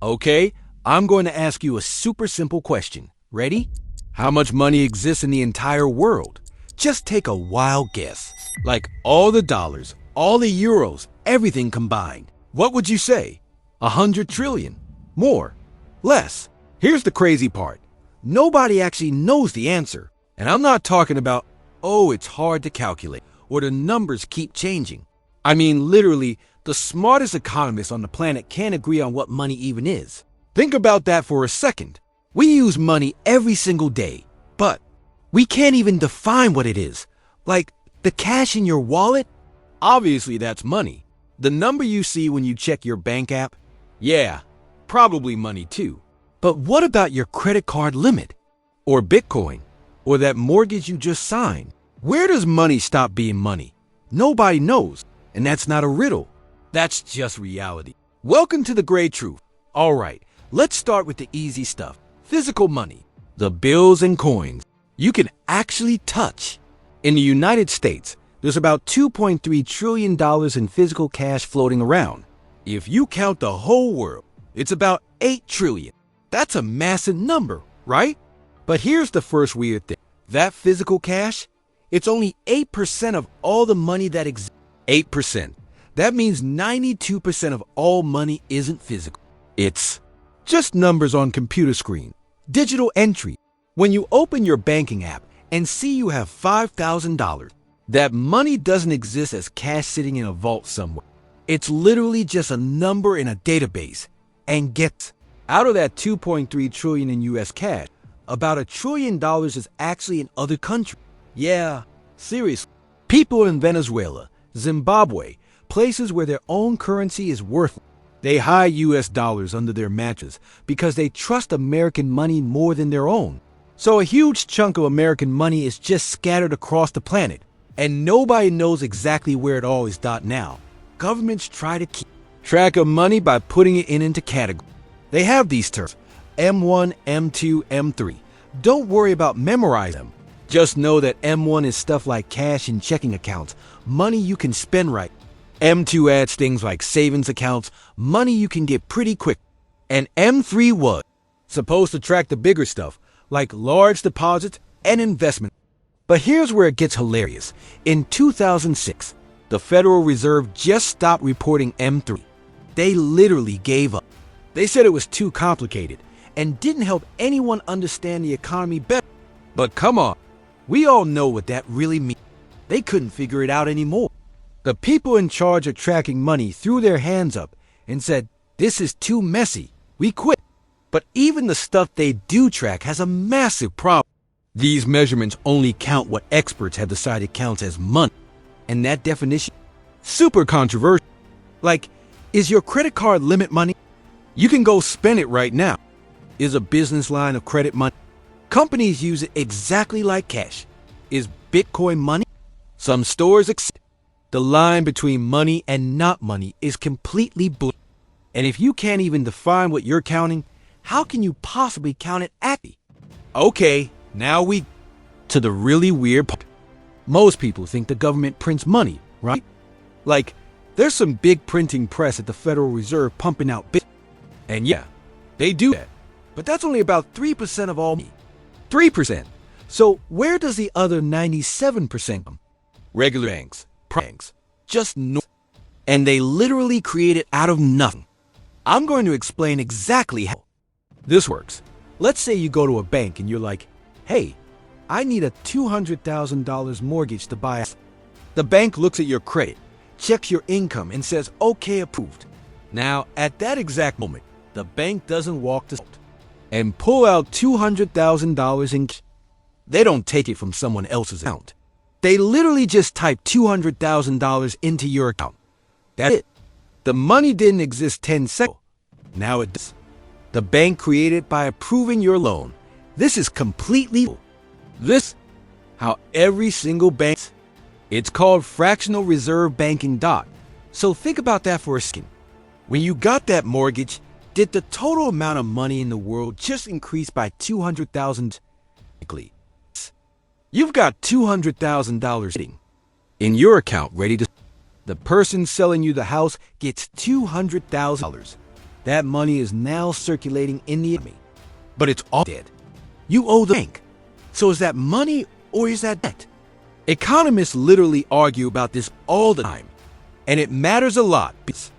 Okay, I'm going to ask you a super simple question. Ready? How much money exists in the entire world? Just take a wild guess. Like all the dollars, all the euros, everything combined. What would you say? 100 trillion? More? Less? Here's the crazy part. Nobody actually knows the answer. And I'm not talking about, oh, it's hard to calculate, or the numbers keep changing. I mean, literally, the smartest economists on the planet can't agree on what money even is. Think about that for a second. We use money every single day, but we can't even define what it is. Like, the cash in your wallet? Obviously, that's money. The number you see when you check your bank app? Yeah, probably money too. But what about your credit card limit? Or Bitcoin? Or that mortgage you just signed? Where does money stop being money? Nobody knows, and that's not a riddle. That's just reality. Welcome to the Gray Truth. All right, let's start with the easy stuff. Physical money, the bills and coins you can actually touch. In the United States, there's about $2.3 trillion in physical cash floating around. If you count the whole world, it's about 8 trillion. That's a massive number, right? But here's the first weird thing. That physical cash, it's only 8% of all the money that exists. 8%. That means 92% of all money isn't physical. It's just numbers on computer screen. Digital entry. When you open your banking app and see you have $5,000, that money doesn't exist as cash sitting in a vault somewhere. It's literally just a number in a database. And get out of that 2.3 trillion in US cash, about $1 trillion is actually in other countries. Yeah, seriously. People in Venezuela, Zimbabwe, places where their own currency is worthless. They hide US dollars under their mattress because they trust American money more than their own. So a huge chunk of American money is just scattered across the planet, and nobody knows exactly where it all is now. Governments try to keep track of money by putting it into categories. They have these terms, M1, M2, M3. Don't worry about memorizing them. Just know that M1 is stuff like cash and checking accounts, money you can spend right. M2 adds things like savings accounts, money you can get pretty quick. And M3 was supposed to track the bigger stuff, like large deposits and investment. But here's where it gets hilarious. In 2006, the Federal Reserve just stopped reporting M3. They literally gave up. They said it was too complicated and didn't help anyone understand the economy better. But come on, we all know what that really means. They couldn't figure it out anymore. The people in charge of tracking money threw their hands up and said, "This is too messy. We quit." But even the stuff they do track has a massive problem. These measurements only count what experts have decided counts as money. And that definition, super controversial. Like, is your credit card limit money? You can go spend it right now. Is a business line of credit money? Companies use it exactly like cash. Is Bitcoin money? Some stores accept. The line between money and not money is completely blurred. And if you can't even define what you're counting, how can you possibly count it accurately? Okay, now we to the really weird part. Most people think the government prints money, right? Like, there's some big printing press at the Federal Reserve pumping out bits. And yeah, they do that. But that's only about 3% of all money. 3%. So where does the other 97% come? Regular banks. Just no. And they literally create it out of nothing. I'm going to explain exactly how this works. Let's say you go to a bank and you're like, "Hey, I need a $200,000 mortgage to buy a..." The bank looks at your credit, checks your income, and says, "Okay, approved." Now, at that exact moment, the bank doesn't walk the spot and pull out $200,000 in cash. They don't take it from someone else's account. They literally just type $200,000 into your account. That's it. The money didn't exist 10 seconds. Now it does. The bank created it by approving your loan. This is completely legal. This, how every single bank, it's called fractional reserve banking. So think about that for a second. When you got that mortgage, did the total amount of money in the world just increase by $200,000? You've got $200,000 sitting in your account ready to. The person selling you the house gets $200,000. That money is now circulating in the economy, but it's all dead. You owe the bank. So is that money or is that debt? Economists literally argue about this all the time, and it matters a lot because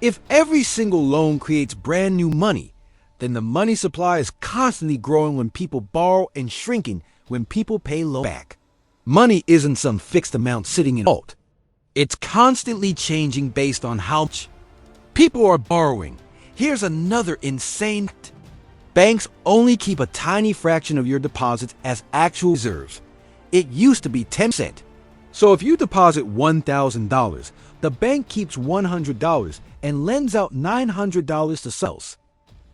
if every single loan creates brand new money, then the money supply is constantly growing when people borrow and shrinking when people pay loan back. Money isn't some fixed amount sitting in a vault. It's constantly changing based on how much people are borrowing. Here's another insane fact. Banks only keep a tiny fraction of your deposits as actual reserves. It used to be 10%. So if you deposit $1,000, the bank keeps $100 and lends out $900 to someone else.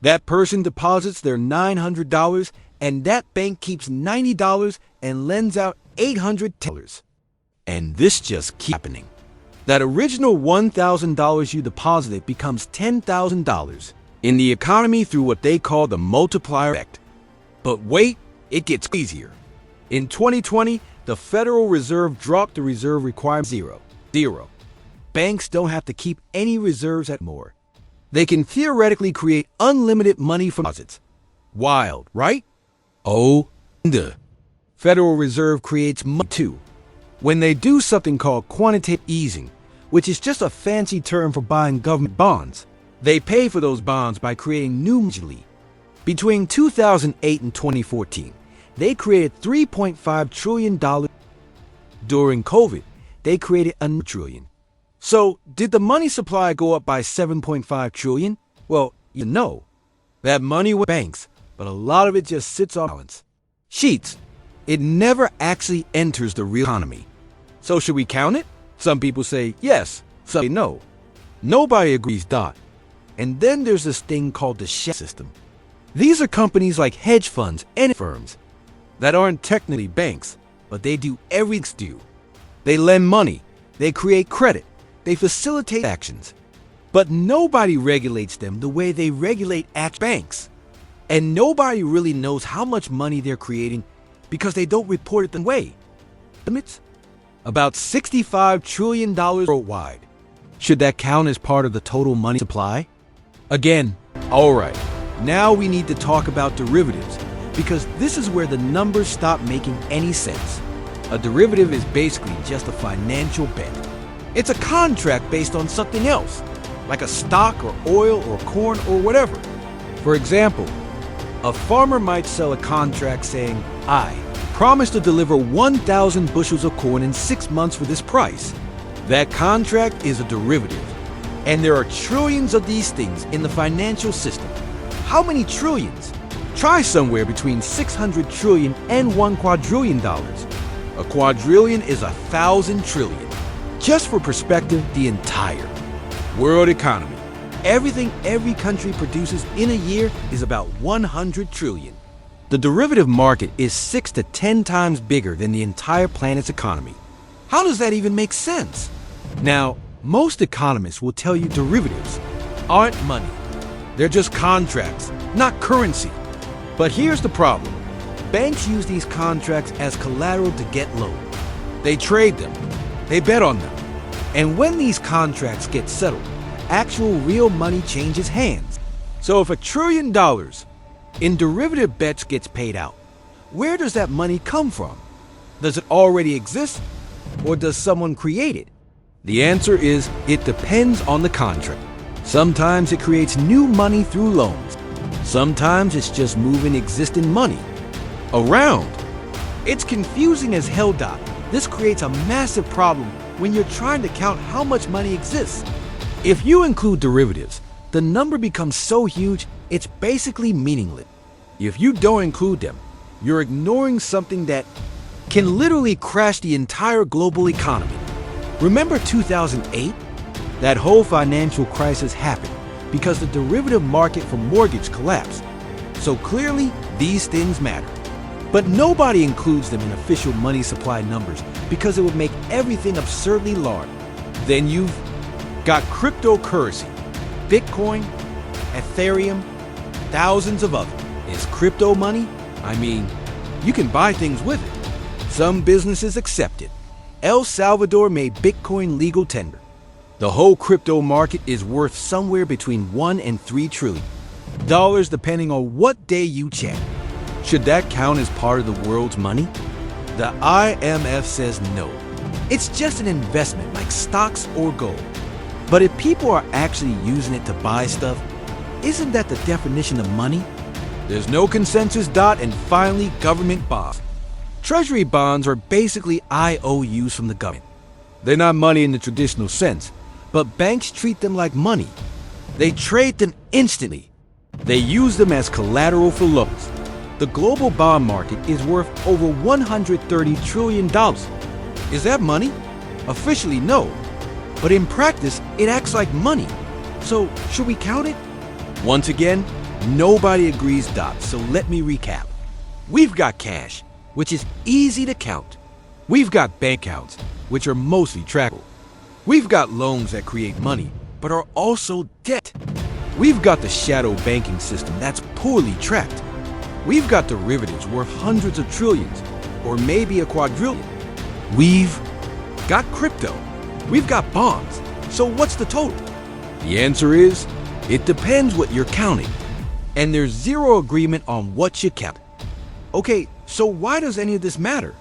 That person deposits their $900 and that bank keeps $90 and lends out $800. And this just keeps happening. That original $1,000 you deposited becomes $10,000 in the economy through what they call the multiplier effect. But wait, it gets crazier. In 2020, the Federal Reserve dropped the reserve requirement zero. Banks don't have to keep any reserves anymore. They can theoretically create unlimited money from deposits. Wild, right? Oh, the Federal Reserve creates money too. When they do something called quantitative easing, which is just a fancy term for buying government bonds, they pay for those bonds by creating new money. Between 2008 and 2014, they created $3.5 trillion. During COVID, they created $1 trillion. So, did the money supply go up by $7.5 trillion? Well, you know. That money went to banks, but a lot of it just sits on balance sheets. It never actually enters the real economy. So should we count it? Some people say yes, some say no. Nobody agrees. And then there's this thing called the shadow system. These are companies like hedge funds and firms that aren't technically banks, but they do everything. They lend money, they create credit, they facilitate actions. But nobody regulates them the way they regulate banks. And nobody really knows how much money they're creating because they don't report it the way. Limits? About $65 trillion worldwide. Should that count as part of the total money supply? Again, alright, now we need to talk about derivatives, because this is where the numbers stop making any sense. A derivative is basically just a financial bet. It's a contract based on something else, like a stock or oil or corn or whatever. For example, a farmer might sell a contract saying, I promise to deliver 1,000 bushels of corn in 6 months for this price. That contract is a derivative. And there are trillions of these things in the financial system. How many trillions? Try somewhere between 600 trillion and $1 quadrillion. A quadrillion is 1,000 trillion. Just for perspective, the entire world economy, everything every country produces in a year, is about 100 trillion. The derivative market is 6 to 10 times bigger than the entire planet's economy. How does that even make sense? Now, most economists will tell you derivatives aren't money. They're just contracts, not currency. But here's the problem. Banks use these contracts as collateral to get loans. They trade them. They bet on them. And when these contracts get settled, actual real money changes hands. So if $1 trillion in derivative bets gets paid out, where does that money come from? Does it already exist? Or does someone create it? The answer is, it depends on the contract. Sometimes it creates new money through loans. Sometimes it's just moving existing money around. It's confusing as hell. This creates a massive problem when you're trying to count how much money exists. If you include derivatives, the number becomes so huge, it's basically meaningless. If you don't include them, you're ignoring something that can literally crash the entire global economy. Remember 2008? That whole financial crisis happened because the derivative market for mortgage collapsed. So clearly, these things matter. But nobody includes them in official money supply numbers because it would make everything absurdly large. Then you've got cryptocurrency, Bitcoin, Ethereum, thousands of others. Is crypto money? I mean, you can buy things with it. Some businesses accept it. El Salvador made Bitcoin legal tender. The whole crypto market is worth somewhere between 1 and 3 trillion dollars depending on what day you check. Should that count as part of the world's money? The IMF says no. It's just an investment like stocks or gold. But if people are actually using it to buy stuff, isn't that the definition of money? There's no consensus. And finally, government bonds. Treasury bonds are basically IOUs from the government. They're not money in the traditional sense, but banks treat them like money. They trade them instantly. They use them as collateral for loans. The global bond market is worth over $130 trillion. Is that money? Officially, no. But in practice, it acts like money. So, should we count it? Once again, nobody agrees. So let me recap. We've got cash, which is easy to count. We've got bank accounts, which are mostly trackable. We've got loans that create money, but are also debt. We've got the shadow banking system that's poorly tracked. We've got derivatives worth hundreds of trillions, or maybe a quadrillion. We've got crypto. We've got bonds. So what's the total? The answer is, it depends what you're counting. And there's zero agreement on what you count. Okay, so why does any of this matter?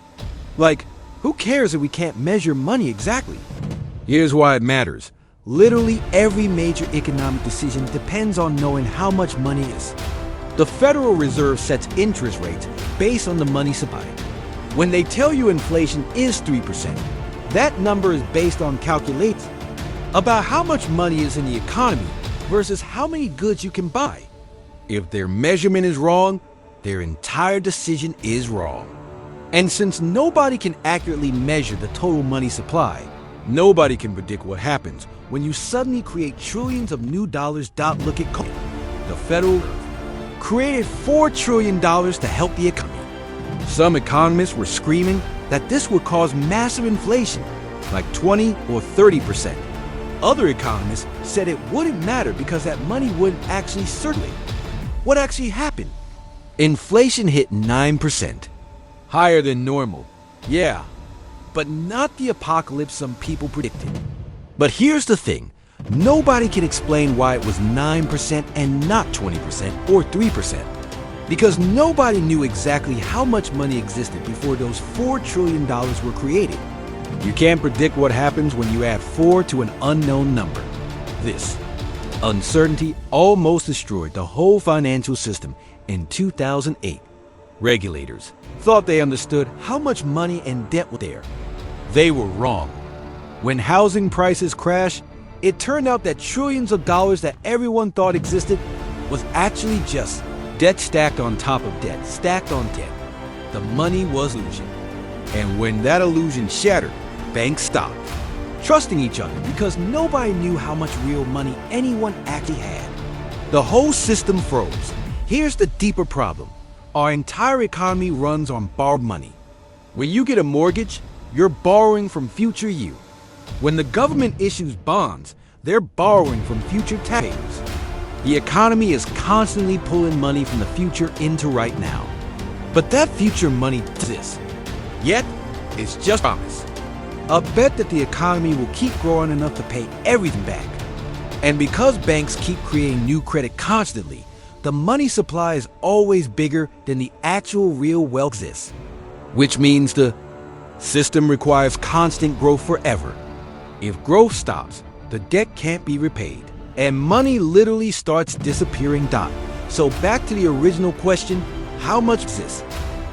Like, who cares if we can't measure money exactly? Here's why it matters. Literally every major economic decision depends on knowing how much money is. The Federal Reserve sets interest rates based on the money supply. When they tell you inflation is 3%, that number is based on calculations about how much money is in the economy versus how many goods you can buy. If their measurement is wrong, their entire decision is wrong. And since nobody can accurately measure the total money supply, nobody can predict what happens when you suddenly create trillions of new dollars. Look at the Federal created $4 trillion to help the economy. Some economists were screaming that this would cause massive inflation, like 20 or 30%. Other economists said it wouldn't matter because that money wouldn't actually circulate. What actually happened? Inflation hit 9%. Higher than normal. Yeah, but not the apocalypse some people predicted. But here's the thing. Nobody can explain why it was 9% and not 20% or 3%. Because nobody knew exactly how much money existed before those $4 trillion were created. You can't predict what happens when you add 4 to an unknown number. This uncertainty almost destroyed the whole financial system in 2008. Regulators thought they understood how much money and debt was there. They were wrong. When housing prices crashed, it turned out that trillions of dollars that everyone thought existed was actually just debt stacked on top of debt, stacked on debt. The money was illusion. And when that illusion shattered, banks stopped trusting each other because nobody knew how much real money anyone actually had. The whole system froze. Here's the deeper problem. Our entire economy runs on borrowed money. When you get a mortgage, you're borrowing from future you. When the government issues bonds, they're borrowing from future taxpayers. The economy is constantly pulling money from the future into right now. But that future money exists. Yet, it's just promise. A bet that the economy will keep growing enough to pay everything back. And because banks keep creating new credit constantly, the money supply is always bigger than the actual real wealth exists. Which means the system requires constant growth forever. If growth stops, the debt can't be repaid, and money literally starts disappearing. So back to the original question, how much exists?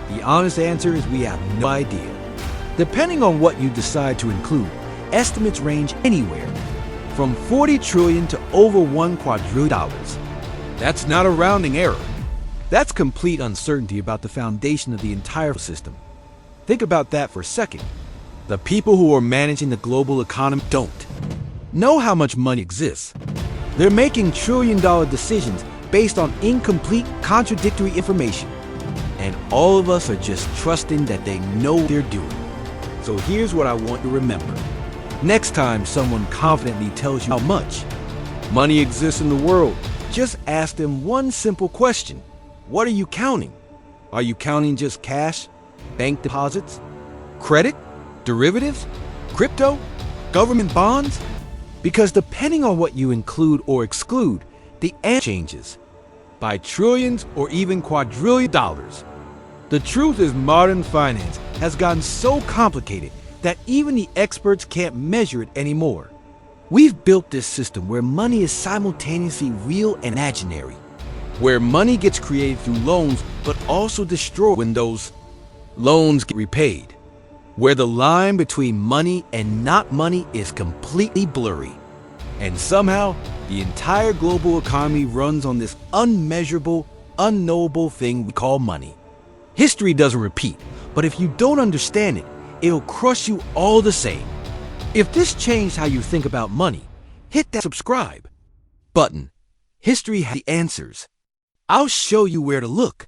The honest answer is we have no idea. Depending on what you decide to include, estimates range anywhere from 40 trillion to over $1 quadrillion. That's not a rounding error. That's complete uncertainty about the foundation of the entire system. Think about that for a second. The people who are managing the global economy don't know how much money exists. They're making trillion-dollar decisions based on incomplete, contradictory information. And all of us are just trusting that they know what they're doing. So here's what I want you to remember. Next time someone confidently tells you how much money exists in the world, just ask them one simple question. What are you counting? Are you counting just cash, bank deposits, credit, derivatives, crypto, government bonds? Because depending on what you include or exclude, the answer changes by trillions or even quadrillion dollars. The truth is modern finance has gotten so complicated that even the experts can't measure it anymore. We've built this system where money is simultaneously real and imaginary, where money gets created through loans but also destroyed when those loans get repaid, where the line between money and not money is completely blurry. And somehow, the entire global economy runs on this unmeasurable, unknowable thing we call money. History doesn't repeat, but if you don't understand it, it'll crush you all the same. If this changed how you think about money, hit that subscribe button. History has the answers. I'll show you where to look.